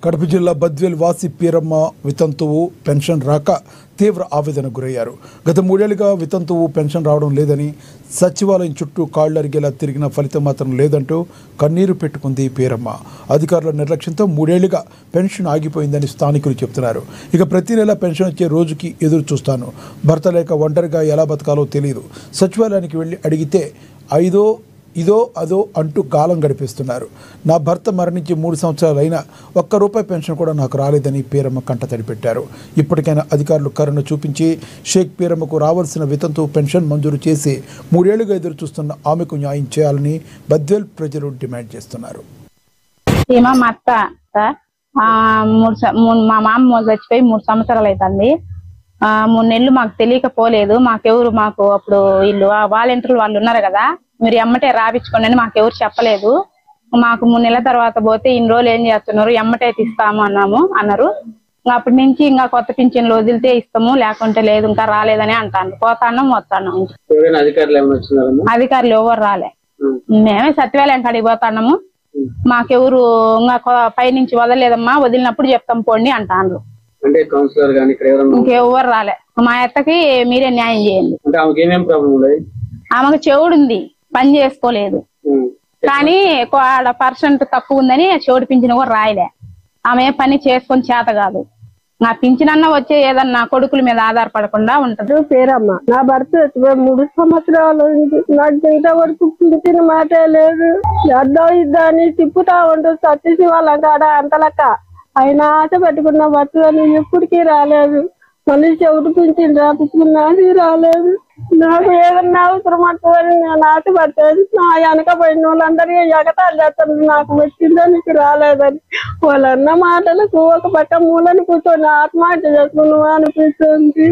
కడప జిల్లా బద్వేల్ వాసి పీరమ్మ వితంతువు పెన్షన్ రాక తీవ్ర ఆవేదనకు గురయ్యారు. గత 3 ఏళ్లుగా వితంతువు పెన్షన్ రావడం లేదని, సచివాలయం చుట్టూ కాళ్లు అరిగేలా తిరిగిన ఫలితం మాత్రం లేదంటూ కన్నీరు పెట్టుకుంది పీరమ్మ. అధికారుల నిర్లక్ష్యంతో 3 ఏళ్లుగా పెన్షన్ ఆగిపోయిందని స్థానికులు చెబుతున్నారు. ఇక ప్రతి నెల పెన్షన్ వచ్చే రోజుకి ఎదురు చూస్తాను. భర్త లేక ఒంటరిగా ఎలా బతకాలో తెలియదు. సచివాలయానికి వెళ్ళి అడిగితే ఇదో అదో అంటూ కాలం గడిపిస్తున్నారు. నా భర్త మరణించి 3 సంవత్సరాలైనా ₹1 పెన్షన్ కూడా నాకు రాలేదని పీరమ్మ కంటతడి పెట్టారు. ఇప్పటికైనా అధికారులు కరుణ చూపించి షేక్ పీరమ్మకు రావాల్సిన వితంతు పెన్షన్ మంజూరు చేసి 3 ఏళ్లుగా ఎదురు చూస్తున్న ఆమెకు న్యాయం చేయాలని బద్వేల్ ప్రజలు డిమాండ్ చేస్తున్నారు. మా మామ చచ్చిపోయి 3 సంవత్సరాలు అవుతుంది. 3 నెలలు మాకు తెలియకపోలేదు. మాకు అప్పుడు వీళ్ళు వాలంటీర్లు వాళ్ళు ఉన్నారు కదా, మీరు ఎమ్మటే రాపించుకోండి అని మాకెవరు చెప్పలేదు. మాకు 3 నెలల తర్వాత పోతే ఇన్ని రోజులు ఏం చేస్తున్నారు, ఎమ్మటే ఇస్తాము అన్నారు. అప్పటి నుంచి ఇంకా కొత్త పింఛన్లు వదిలితే ఇస్తాము, లేకుంటే లేదు, ఇంకా రాలేదని అంటాను. పోతాను అధికారులు ఎవరు రాలే. మేమే సత్యవేలయం కాడికి పోతాము. మాకెవరు ఇంకా పైనుంచి వదలలేదమ్మా, వదిలినప్పుడు చెప్తాం పోండి అంటాను. ఇంకెవరు రాలే. మా అత్తకి మీరే న్యాయం చేయండి. ఆమెకు చెవుడు ఉంది, పని చేసుకోలేదు, కానీ పర్సెంట్ తక్కువ ఉందని చెవుడు పింఛన్ కూడా రాయలే. ఆమె పని చేసుకొని చేత కాదు. నా పింఛనన్నా వచ్చే ఏదన్నా కొడుకుల మీద ఆధారపడకుండా ఉంటది. పేరమ్మ, నా భర్త 3 సంవత్సరాలు నాకు ఇంతవరకు పింఛన్ మాటే లేదు. ఇద్దా అని తిప్పుతా ఉంటుంది సతీసి వాళ్ళ కాడ అంతలక్క. ఆయన ఆశ పెట్టుకున్న భర్త ఎప్పటికీ రాలేదు. మళ్ళీ చెవిటి పింఛన్ రాపించుకున్నది రాలేదు. నాకు ఏదన్నా అవసరం అంటుందని నేను ఆశపడతాను. నా వెనకపోయిన వాళ్ళందరికీ ఎగతాలు చేస్తాను, నాకు వచ్చిందో నీకు రాలేదని. వాళ్ళన్న మాటలకు ఒక పక్క మూలని కూర్చొని ఆత్మహత్య చేసుకున్నావా అనిపిస్తుంది.